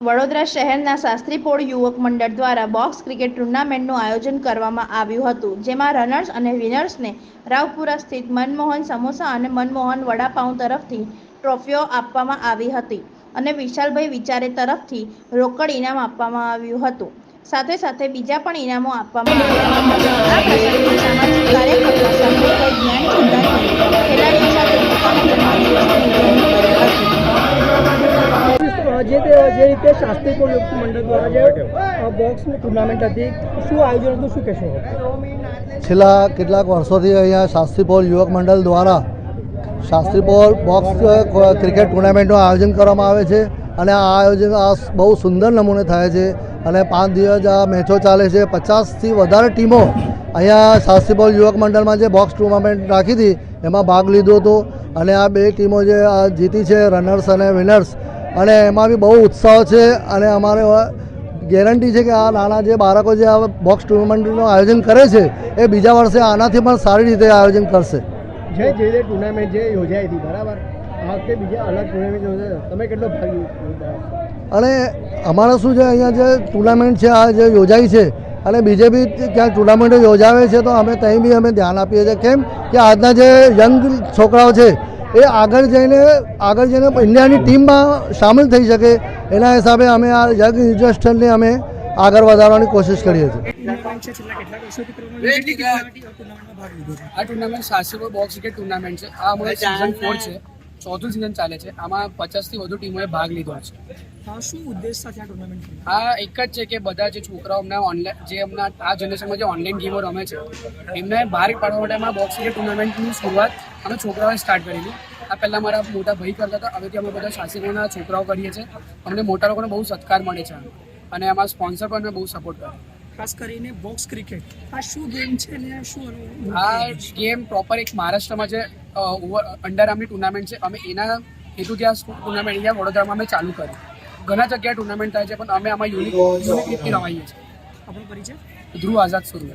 વડોદરા શહેરના શાસ્ત્રીપોળ યુવક મંડળ દ્વારા બોક્સ ક્રિકેટ ટુર્નામેન્ટનું આયોજન કરવામાં આવ્યું હતું, જેમાં રનર્સ અને વિનર્સને રાવપુરા સ્થિત મનમોહન સમોસા અને મનમોહન વડાપાઉં તરફથી ટ્રોફીઓ આપવામાં આવી હતી અને વિશાલભાઈ વિચારે તરફથી રોકડ ઇનામ આપવામાં આવ્યું હતું. સાથે સાથે બીજા પણ ઇનામો આપવામાં આવ્યા હતા. આ પ્રસંગે સામાજિક કાર્યકર્તા સંજયભાઈ જ્ઞાનચંદાનીએ ખેલાડીઓ સાથે પોતાના જન્મદિવસની ઉજવણી કરી હતી. જે રીતે શાસ્ત્રીપોળ યુવક મંડળ દ્વારા જે બોક્સની ટુર્નામેન્ટ હતી, શું આયોજન હતું, શું કહેશો? છેલ્લા કેટલાક વર્ષોથી અહીંયા શાસ્ત્રીપોળ યુવક મંડળ દ્વારા શાસ્ત્રીપોળ બોક્સ ક્રિકેટ ટુર્નામેન્ટનું આયોજન કરવામાં આવે છે અને આ આયોજન બહુ સુંદર નમૂને થાય છે અને 5 દિવસ આ મેચો ચાલે છે. 50થી વધારે ટીમો અહીંયા શાસ્ત્રીપોળ યુવક મંડળમાં જે બોક્સ ટુર્નામેન્ટ રાખી હતી એમાં ભાગ લીધો હતો અને આ બે ટીમો જે જીતી છે, રનર્સ અને વિનર્સ, અને એમાં બી બહુ ઉત્સાહ છે અને અમારે ગેરંટી છે કે આ નાના જે બાળકો જે આ બોક્સ ટુર્નામેન્ટનું આયોજન કરે છે એ બીજા વર્ષે આનાથી પણ સારી રીતે આયોજન કરશે. જે ટુર્નામેન્ટ જે યોજાઈ હતી, બરાબર, આ વખતે બીજા અલગ ટુર્નામેન્ટ યોજાય, તમે કેટલો ભાગ લીધો? અને અમારે શું છે, અહીંયા જે ટુર્નામેન્ટ છે આ જે યોજાઈ છે અને બીજે બી ક્યાંક ટુર્નામેન્ટો યોજાવે છે તો અમે ત્યાં બી અમે ધ્યાન આપીએ છીએ. કેમ કે આજના જે યંગ છોકરાઓ છે એ આગળ જઈને ઇન્ડિયાની ટીમમાં સામેલ થઈ શકે, એના હિસાબે અમે આ યંગ ઇન્ટરેસ્ટને અમે આગળ વધારવાની કોશિશ કરીએ છીએ. આ ટુર્નામેન્ટ શાસ્ત્રીપોળ બોક્સ ક્રિકેટ ટુર્નામેન્ટ છે. આ અમારું સીઝન 4 છે, ચોથું સીઝન ચાલે છે. આમાં 50થી વધુ ટીમોએ ભાગ લીધો છે. શું ઉદ્દેશ સાથે આ ટુર્નામેન્ટ? આ એક જ છે કે બધા જે છોકરાઓ હમણાં આ જનરેશનમાં જે ઓનલાઈન ગેમો રમે છે એમને બહાર પાડવા માટે અમારા બોક્સ ક્રિકેટ ટુર્નામેન્ટની શરૂઆત અમે છોકરાઓએ સ્ટાર્ટ કરેલી. આ પહેલાં મારા મોટા ભાઈ કરતા હતા, હવેથી અમે બધા શાસ્ત્રીપોળના છોકરાઓ કરીએ છીએ. અમને મોટા લોકોને બહુ સત્કાર મળે છે અને અમારા સ્પોન્સર પણ બહુ સપોર્ટ કરે. ખાસ કરીને બોક્સ ક્રિકેટ આ શું ગેમ છે ને શું? આ ગેમ પ્રોપર એક મહારાષ્ટ્રમાં જે અંડર આર્મની ટુર્નામેન્ટ છે, અમે એના હેતુથી આ ટુર્નામેન્ટ અહીંયા વડોદરામાં અમે ચાલુ કરી. ઘણા જગ્યાએ ટુર્નામેન્ટ થાય છે પણ અમે આમાં યુનિક રીતથી રમાઈએ છીએ. આપણો પરિચય? ધ્રુવ આઝાદ સુરત.